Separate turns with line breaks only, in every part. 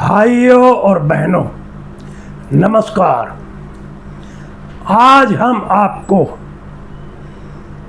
भाइयों और बहनों, नमस्कार। आज हम आपको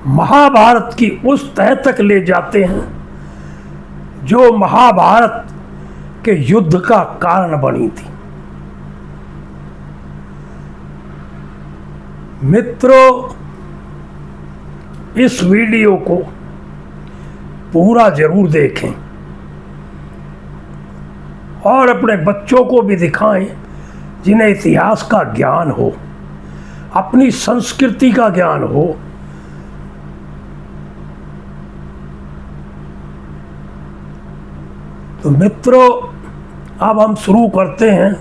महाभारत की उस तह तक ले जाते हैं जो महाभारत के युद्ध का कारण बनी थी। मित्रों, इस वीडियो को पूरा जरूर देखें और अपने बच्चों को भी दिखाएं जिन्हें इतिहास का ज्ञान हो, अपनी संस्कृति का ज्ञान हो। तो मित्रों, अब हम शुरू करते हैं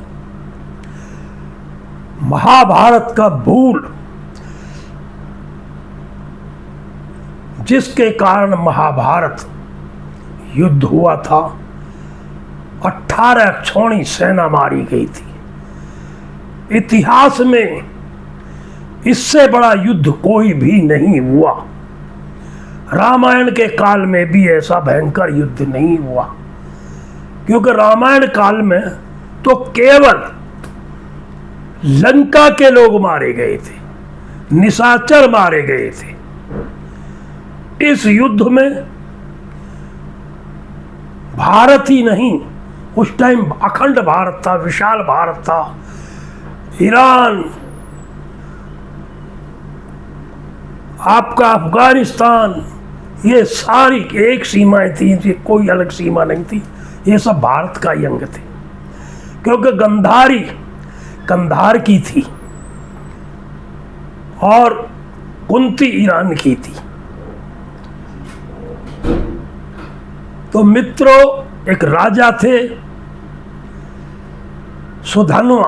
महाभारत का मूल, जिसके कारण महाभारत युद्ध हुआ था। 18 अक्षौणी सेना मारी गई थी। इतिहास में इससे बड़ा युद्ध कोई भी नहीं हुआ। रामायण के काल में भी ऐसा भयंकर युद्ध नहीं हुआ, क्योंकि रामायण काल में तो केवल लंका के लोग मारे गए थे, निशाचर मारे गए थे। इस युद्ध में भारत ही नहीं, उस टाइम अखंड भारत था, विशाल भारत था। ईरान, आपका अफगानिस्तान, ये सारी एक सीमाएं थी, ये कोई अलग सीमा नहीं थी। ये सब भारत का ही अंग थे, क्योंकि गंधारी कंधार की थी और कुंती ईरान की थी। तो मित्रों, एक राजा थे सुधन्वा।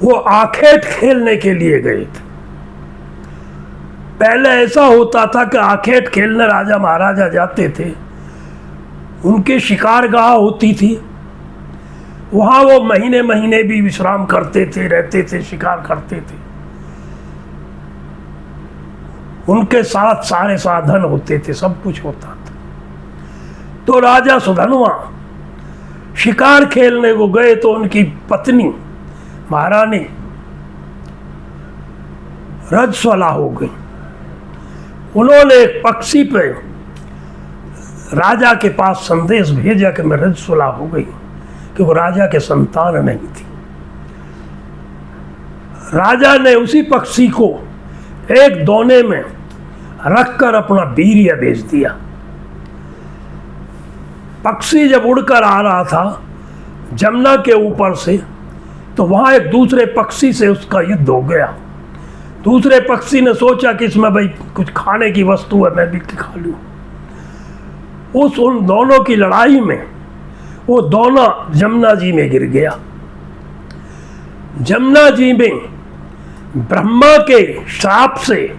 वो आखेट खेलने के लिए गए थे। पहले ऐसा होता था कि आखेट खेलने राजा महाराजा जाते थे, उनके शिकारगाह होती थी, वहां वो महीने महीने भी विश्राम करते थे, रहते थे, शिकार करते थे। उनके साथ सारे साधन होते थे, सब कुछ होता था। तो राजा सुधन्वा शिकार खेलने को गए तो उनकी पत्नी महारानी रजस्वला हो गई। उन्होंने एक पक्षी पे राजा के पास संदेश भेजा कि मैं रजस्वला हो गई, कि वो राजा के संतान नहीं थी। राजा ने उसी पक्षी को एक दोने में रखकर अपना वीर्य भेज दिया। पक्षी जब उड़कर आ रहा था जमुना के ऊपर से, तो वहां एक दूसरे पक्षी से उसका युद्ध हो गया। दूसरे पक्षी ने सोचा कि इसमें भाई कुछ खाने की वस्तु है, मैं भी खा लूं। उन दोनों की लड़ाई में वो दोनों जमुना जी में गिर गया। जमुना जी में ब्रह्मा के श्राप से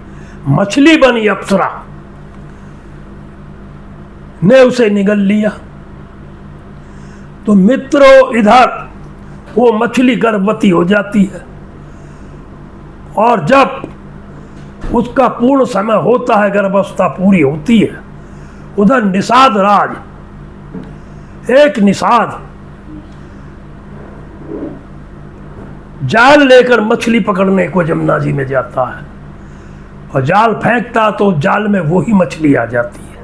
मछली बनी अप्सरा ने उसे निगल लिया। तो मित्रों, इधर वो मछली गर्भवती हो जाती है, और जब उसका पूर्ण समय होता है, गर्भावस्था पूरी होती है, उधर निषाद राज, एक निषाद जाल लेकर मछली पकड़ने को जमुना जी में जाता है, और जाल फेंकता तो जाल में वही मछली आ जाती है।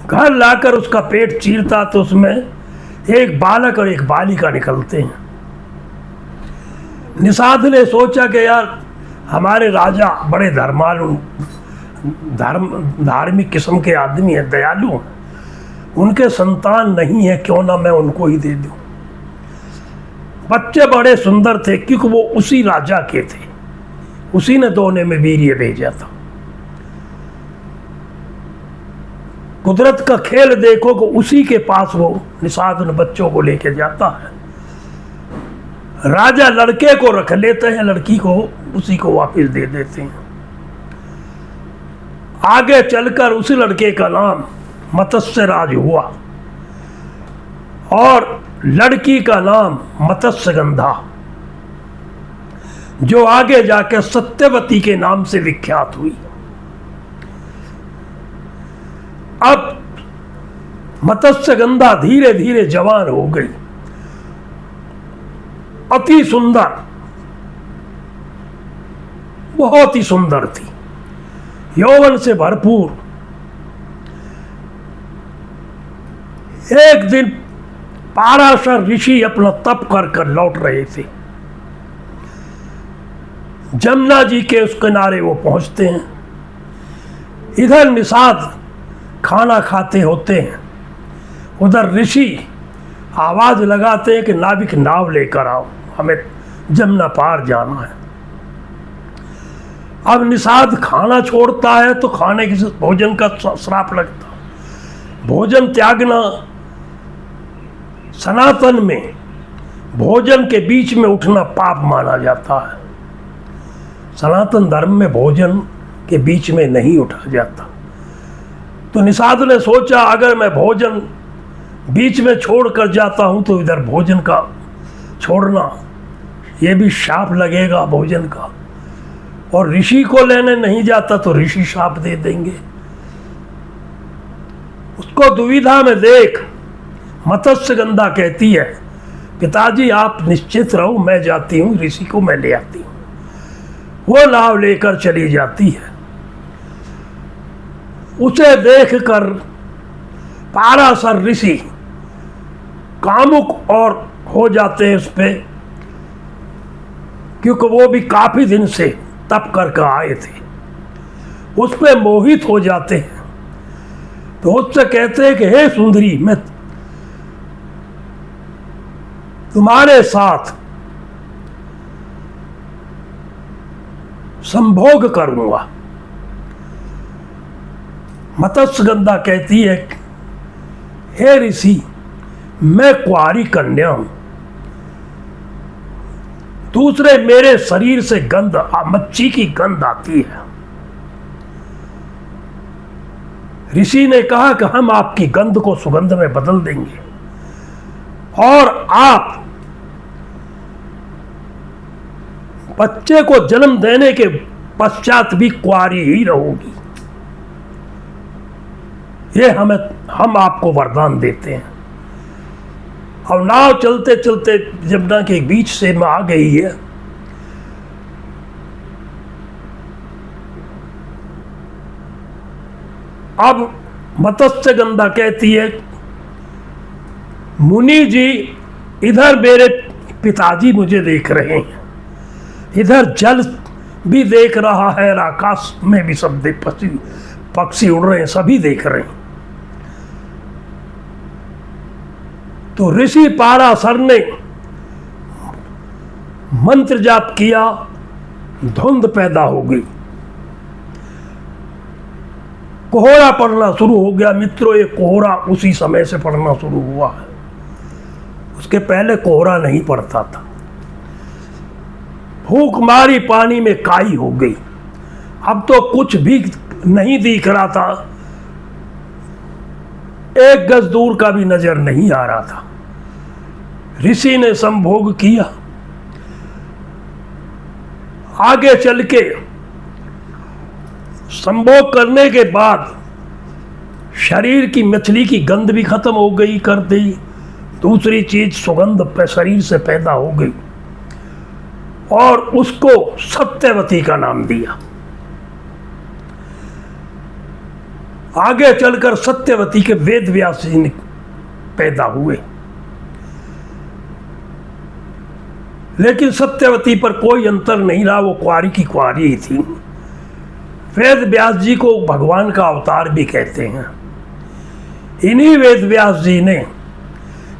घर लाकर उसका पेट चीरता तो उसमें एक बालक और एक बालिका निकलते हैं। निषाद ने सोचा कि यार, हमारे राजा बड़े धार्मिक किस्म के आदमी हैं, दयालु हैं, उनके संतान नहीं है, क्यों ना मैं उनको ही दे दूं। बच्चे बड़े सुंदर थे, क्योंकि वो उसी राजा के थे, उसी ने दोने में वीर्य भेजा था। कुदरत का खेल देखो कि उसी के पास वो निषाद उन बच्चों को लेके जाता है। राजा लड़के को रख लेते हैं, लड़की को उसी को वापस दे देते हैं। आगे चलकर उसी लड़के का नाम मत्स्य राज हुआ और लड़की का नाम मत्स्यगंधा, जो आगे जाकर सत्यवती के नाम से विख्यात हुई। अब मत्स्यगंधा धीरे धीरे जवान हो गई, अति सुंदर, बहुत ही सुंदर थी, यौवन से भरपूर। एक दिन पाराशर ऋषि अपना तप कर कर लौट रहे थे। जमुना जी के उस किनारे वो पहुंचते हैं। इधर निषाद खाना खाते होते हैं, उधर ऋषि आवाज लगाते हैं कि नाविक नाव लेकर आओ, हमें जमुना पार जाना है। अब निषाद खाना छोड़ता है तो खाने के भोजन का श्राप लगता है। भोजन त्यागना सनातन में भोजन के बीच में उठना पाप माना जाता है। सनातन धर्म में भोजन के बीच में नहीं उठा जाता। तो निषाद ने सोचा अगर मैं भोजन बीच में छोड़ कर जाता हूं तो इधर भोजन का छोड़ना ये भी शाप लगेगा भोजन का, और ऋषि को लेने नहीं जाता तो ऋषि शाप दे देंगे। उसको दुविधा में देख मत्स्यगंधा कहती है पिताजी आप निश्चित रहो, मैं जाती हूँ, ऋषि को मैं ले आती हूँ। वो नाव लेकर चली जाती है। उसे देखकर पाराशर ऋषि कामुक और हो जाते हैं उस पे, क्योंकि वो भी काफी दिन से तप करके आए थे, उस पे मोहित हो जाते हैं। तो उससे कहते हैं कि हे सुंदरी, मैं तुम्हारे साथ संभोग करूंगा। मत्स्यगंधा कहती है हे ऋषि, मैं कुंवारी कन्या हूं, दूसरे मेरे शरीर से गंध, मच्छी की गंध आती है। ऋषि ने कहा कि हम आपकी गंध को सुगंध में बदल देंगे और आप बच्चे को जन्म देने के पश्चात भी कुंवारी ही रहोगी। ये हम आपको वरदान देते हैं। और नाव चलते चलते जमुना के बीच से में आ गई है। अब मत्स्यगंधा कहती है मुनि जी, इधर मेरे पिताजी मुझे देख रहे हैं, इधर जल भी देख रहा है, आकाश में भी सब पक्षी उड़ रहे हैं, सभी देख रहे हैं। तो ऋषि पाराशर ने मंत्र जाप किया, धुंध पैदा हो गई, कोहरा पड़ना शुरू हो गया। मित्रों, ये कोहरा उसी समय से पड़ना शुरू हुआ है, उसके पहले कोहरा नहीं पड़ता था। फूंक मारी, पानी में काई हो गई, अब तो कुछ भी नहीं दिख रहा था, एक गज दूर का भी नजर नहीं आ रहा था। ऋषि ने संभोग किया। आगे चल के संभोग करने के बाद शरीर की मछली की गंध भी खत्म हो गई कर दी, दूसरी चीज सुगंध शरीर से पैदा हो गई और उसको सत्यवती का नाम दिया। आगे चलकर सत्यवती के वेद व्यास जी पैदा हुए, लेकिन सत्यवती पर कोई अंतर नहीं रहा, वो कुंवारी की कुंवारी ही थी। वेद व्यास जी को भगवान का अवतार भी कहते हैं। इन्हीं वेद व्यास जी ने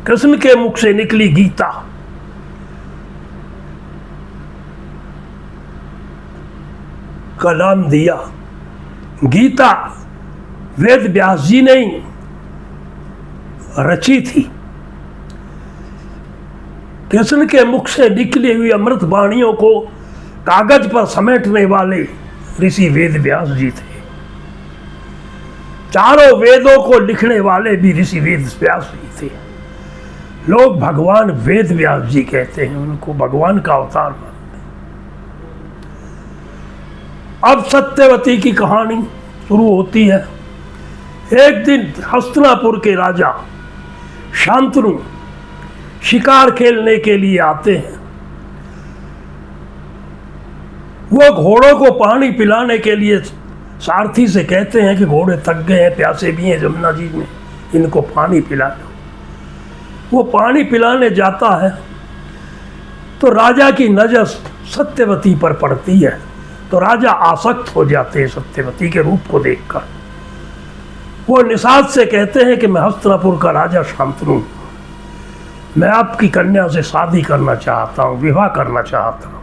कृष्ण के मुख से निकली गीता का नाम दिया। गीता वेद व्यास जी ने रची थी। कृष्ण के मुख से निकली हुई अमृत वाणियों को कागज पर समेटने वाले ऋषि वेद व्यास जी थे। चारों वेदों को लिखने वाले भी ऋषि वेद व्यास जी थे। लोग भगवान वेद व्यास जी कहते हैं, उनको भगवान का अवतार मानते हैं। अब सत्यवती की कहानी शुरू होती है। एक दिन हस्तिनापुर के राजा शांतनु शिकार खेलने के लिए आते हैं। वो घोड़ों को पानी पिलाने के लिए सारथी से कहते हैं कि घोड़े थक गए हैं, प्यासे भी हैं जमुना जी में, इनको पानी पिला दो। वो पानी पिलाने जाता है तो राजा की नजर सत्यवती पर पड़ती है, तो राजा आसक्त हो जाते हैं सत्यवती के रूप को देखकर। वो निषाद से कहते हैं कि मैं हस्तिनापुर का राजा शांतनु हूं, मैं आपकी कन्या से शादी करना चाहता हूं, विवाह करना चाहता हूं।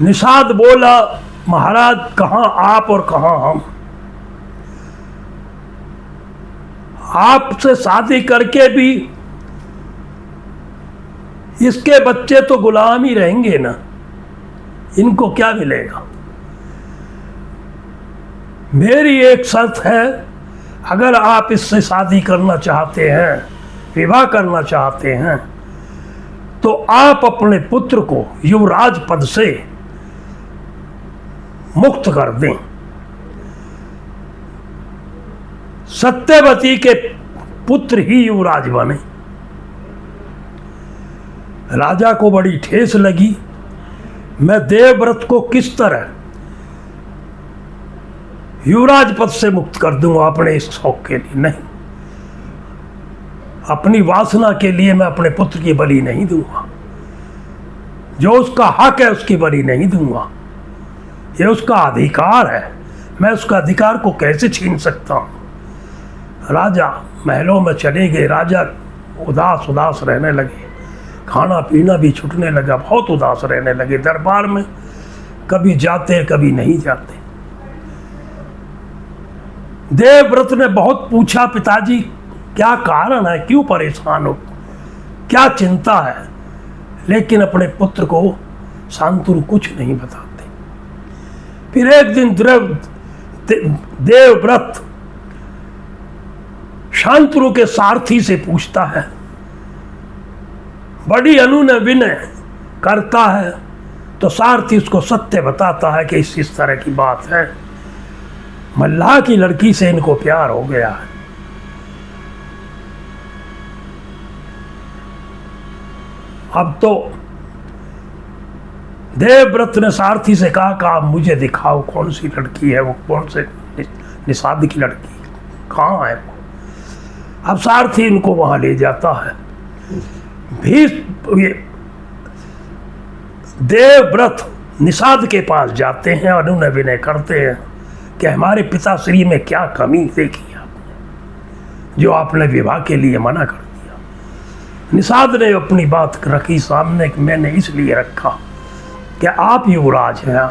निषाद बोला, महाराज कहां आप और कहां हम, आपसे शादी करके भी इसके बच्चे तो गुलाम ही रहेंगे ना, इनको क्या मिलेगा। मेरी एक शर्त है, अगर आप इससे शादी करना चाहते हैं, विवाह करना चाहते हैं, तो आप अपने पुत्र को युवराज पद से मुक्त कर दें। सत्यवती के पुत्र ही युवराज बने। राजा को बड़ी ठेस लगी, मैं देवव्रत को किस तरह युवराज पद से मुक्त कर दूंगा अपने इस शौक के लिए? नहीं, अपनी वासना के लिए मैं अपने पुत्र की बलि नहीं दूंगा। जो उसका हक है उसकी बलि नहीं दूंगा, ये उसका अधिकार है, मैं उसका अधिकार को कैसे छीन सकता हूं। राजा महलों में चले गए, राजा उदास उदास रहने लगे, खाना पीना भी छूटने लगा, बहुत उदास रहने लगे। दरबार में कभी जाते कभी नहीं जाते। देवव्रत ने बहुत पूछा, पिताजी क्या कारण है, क्यों परेशान हो, क्या चिंता है, लेकिन अपने पुत्र को शांतनु कुछ नहीं बताते। फिर एक दिन देवव्रत शांतनु के सारथी से पूछता है, बड़ी अनुनय विनय करता है, तो सारथी उसको सत्य बताता है कि इस तरह की बात है, मल्लाह की लड़की से इनको प्यार हो गया है। अब तो देवव्रत ने सारथी से कहा कि आप मुझे दिखाओ कौन सी लड़की है वो, कौन से निषाद की लड़की कहाँ है वो। अब सारथी इनको वहां ले जाता है। देवव्रत निषाद के पास जाते हैं और उन्हें विनय करते हैं कि हमारे पिताश्री में क्या कमी देखी आपने, जो आपने विवाह के लिए मना कर दिया। निषाद ने अपनी बात रखी सामने कि मैंने इसलिए रखा कि आप युवराज हैं,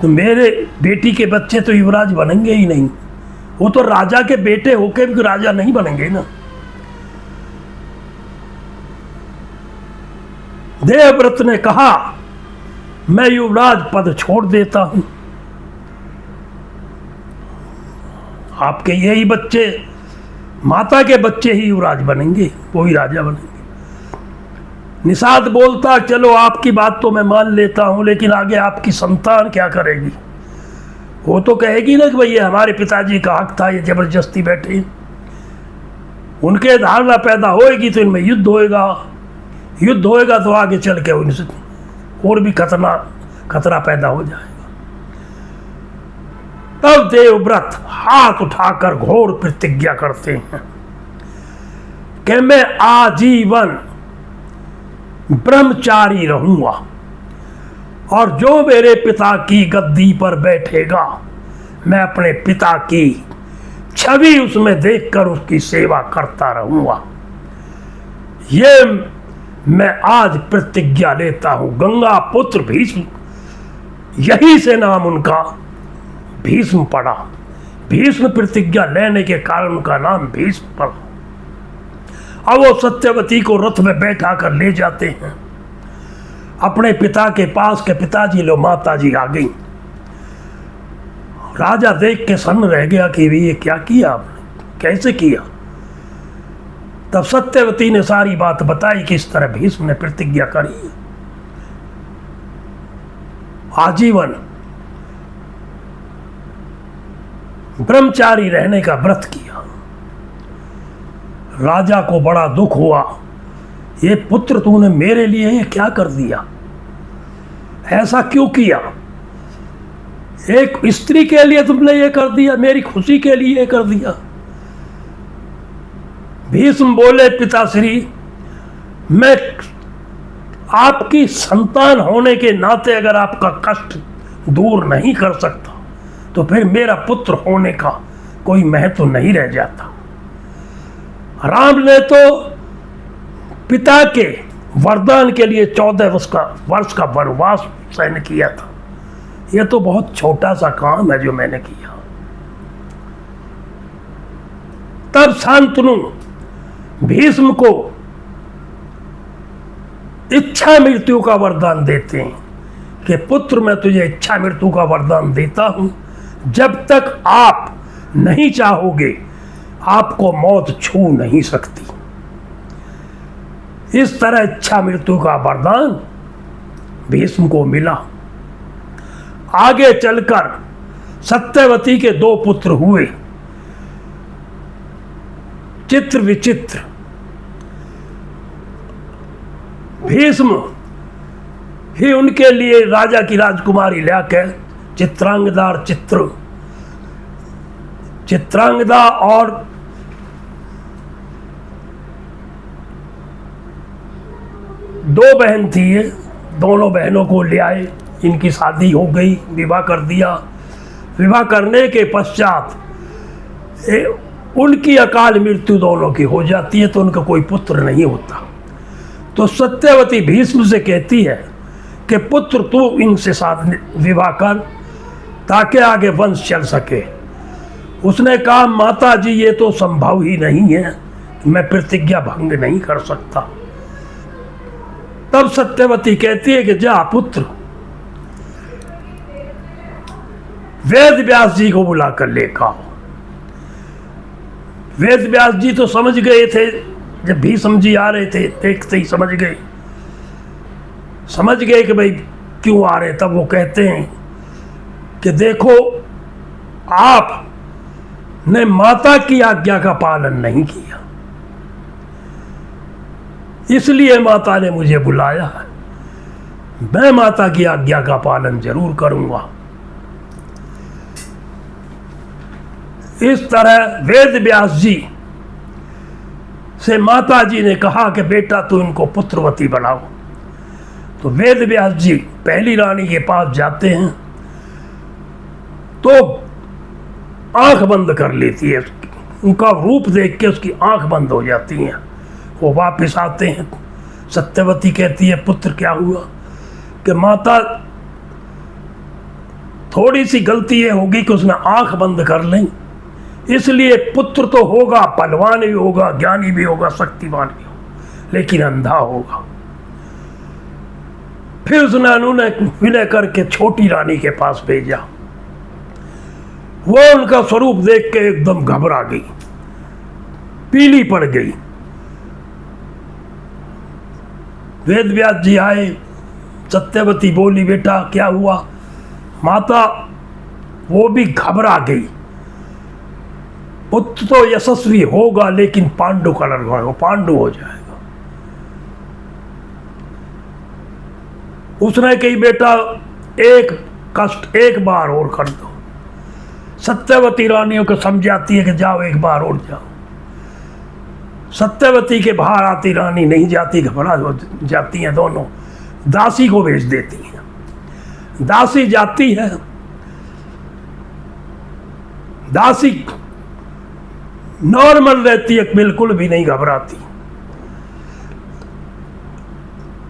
तो मेरे बेटी के बच्चे तो युवराज बनेंगे ही नहीं, वो तो राजा के बेटे होके भी राजा नहीं बनेंगे ना। देवव्रत ने कहा, मैं युवराज पद छोड़ देता हूं, आपके यही बच्चे, माता के बच्चे ही युवराज बनेंगे, वो ही राजा बनेंगे। निषाद बोलता, चलो आपकी बात तो मैं मान लेता हूं, लेकिन आगे आपकी संतान क्या करेगी? वो तो कहेगी ना कि भैया हमारे पिताजी का हक था, ये जबरदस्ती बैठे। उनके धारणा पैदा होएगी तो इनमें युद्ध होएगा, युद्ध होएगा तो आगे चल के उनसे और भी खतरा पैदा हो जाएगा। तब देवव्रत हाथ उठाकर घोर प्रतिज्ञा करते हैं कि मैं आजीवन ब्रह्मचारी रहूंगा, और जो मेरे पिता की गद्दी पर बैठेगा, मैं अपने पिता की छवि उसमें देखकर उसकी सेवा करता रहूंगा। ये मैं आज प्रतिज्ञा लेता हूं। गंगा पुत्र भीष्म, यही से नाम उनका भीष्म पड़ा। भीष्म प्रतिज्ञा लेने के कारण उनका नाम भीष्म पड़ा। अब वो सत्यवती को रथ में बैठा कर ले जाते हैं अपने पिता के पास के, पिताजी लो माता जी आ गई। राजा देख के सन्न रह गया कि ये क्या किया आपने, कैसे किया। तब सत्यवती ने सारी बात बताई कि इस तरह भीष्म ने प्रतिज्ञा करी, आजीवन ब्रह्मचारी रहने का व्रत किया। राजा को बड़ा दुख हुआ, ये पुत्र तूने मेरे लिए ये क्या कर दिया, ऐसा क्यों किया? एक स्त्री के लिए तुमने ये कर दिया, मेरी खुशी के लिए ये कर दिया। भीष्म बोले, पिताश्री, मैं आपकी संतान होने के नाते अगर आपका कष्ट दूर नहीं कर सकता तो फिर मेरा पुत्र होने का कोई महत्व नहीं रह जाता। राम ने तो पिता के वरदान के लिए 14 वर्ष का वनवास सहन किया था। यह तो बहुत छोटा सा काम है जो मैंने किया। तब शांतनु भीष्म को इच्छा मृत्यु का वरदान देते हैं कि पुत्र, मैं तुझे इच्छा मृत्यु का वरदान देता हूं, जब तक आप नहीं चाहोगे आपको मौत छू नहीं सकती। इस तरह इच्छा मृत्यु का वरदान भीष्म को मिला। आगे चलकर सत्यवती के 2 पुत्र हुए, चित्र विचित्र। भीष्म ही उनके लिए राजा की राजकुमारी लाकर चित्रांगदा और दो बहन थी, ये दोनों बहनों को ले आए। इनकी शादी हो गई, विवाह कर दिया। विवाह करने के पश्चात उनकी अकाल मृत्यु दोनों की हो जाती है, तो उनका कोई पुत्र नहीं होता। तो सत्यवती भीष्म से कहती है कि पुत्र तू इनसे साथ विवाह कर ताकि आगे वंश चल सके। उसने कहा, माता जी ये तो संभव ही नहीं है, मैं प्रतिज्ञा भंग नहीं कर सकता। तब सत्यवती कहती है कि जा पुत्र, वेद व्यास जी को बुलाकर लेकर आओ। वेद व्यास जी तो समझ गए थे, जब भीष्म जी आ रहे थे देखते ही समझ गए कि भाई क्यों आ रहे। तब वो कहते हैं कि देखो, आप ने माता की आज्ञा का पालन नहीं किया, इसलिए माता ने मुझे बुलाया है। मैं माता की आज्ञा का पालन जरूर करूंगा। इस तरह वेद व्यास जी से माता जी ने कहा कि बेटा तू इनको पुत्रवती बनाओ। तो वेद व्यास जी पहली रानी के पास जाते हैं तो आंख बंद कर लेती है, उनका रूप देख के उसकी आंख बंद हो जाती है। वो वापस आते हैं, सत्यवती कहती है, पुत्र क्या हुआ? कि माता थोड़ी सी गलती ये होगी कि उसने आंख बंद कर ली, इसलिए पुत्र तो होगा, पहलवान भी होगा, ज्ञानी भी होगा, शक्तिमान भी होगा, लेकिन अंधा होगा। फिर उसने उन्होंने विनय करके छोटी रानी के पास भेजा। वो उनका स्वरूप देख के एकदम घबरा गई, पीली पड़ गई। वेद व्यास जी आए, सत्यवती बोली, बेटा क्या हुआ? माता वो भी घबरा गई। पुत्र तो यशस्वी होगा लेकिन पांडु कलर का, वो पांडु हो जाएगा। उसने कही, बेटा एक कष्ट एक बार और कर दो। सत्यवती रानियों को समझाती है कि जाओ एक बार और जाओ। सत्यवती के बाहर आती रानी नहीं जाती, घबरा जाती हैं दोनों, दासी को भेज देती हैं। दासी जाती है, दासी नॉर्मल रहती है, बिल्कुल भी नहीं घबराती।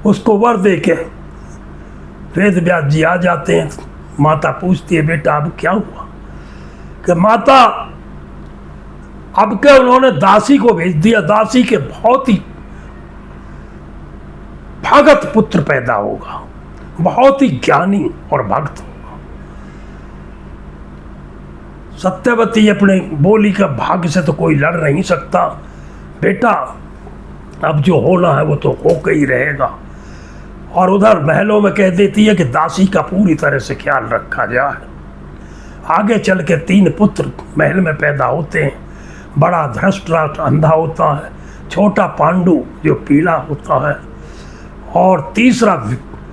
उसको वर दे के वेद व्यास जी आ जाते हैं। माता पूछती है, बेटा अब क्या हुआ? कि माता अब क्या, उन्होंने दासी को भेज दिया। दासी के बहुत ही भगत पुत्र पैदा होगा, बहुत ही ज्ञानी और भक्त होगा। सत्यवती अपने बोली का, भाग्य से तो कोई लड़ नहीं सकता बेटा, अब जो होना है वो तो होकर ही रहेगा। और उधर महलों में कह देती है कि दासी का पूरी तरह से ख्याल रखा जाए। आगे चल के 3 पुत्र महल में पैदा होते हैं। बड़ा धृतराष्ट्र अंधा होता है, छोटा पांडु जो पीला होता है, और तीसरा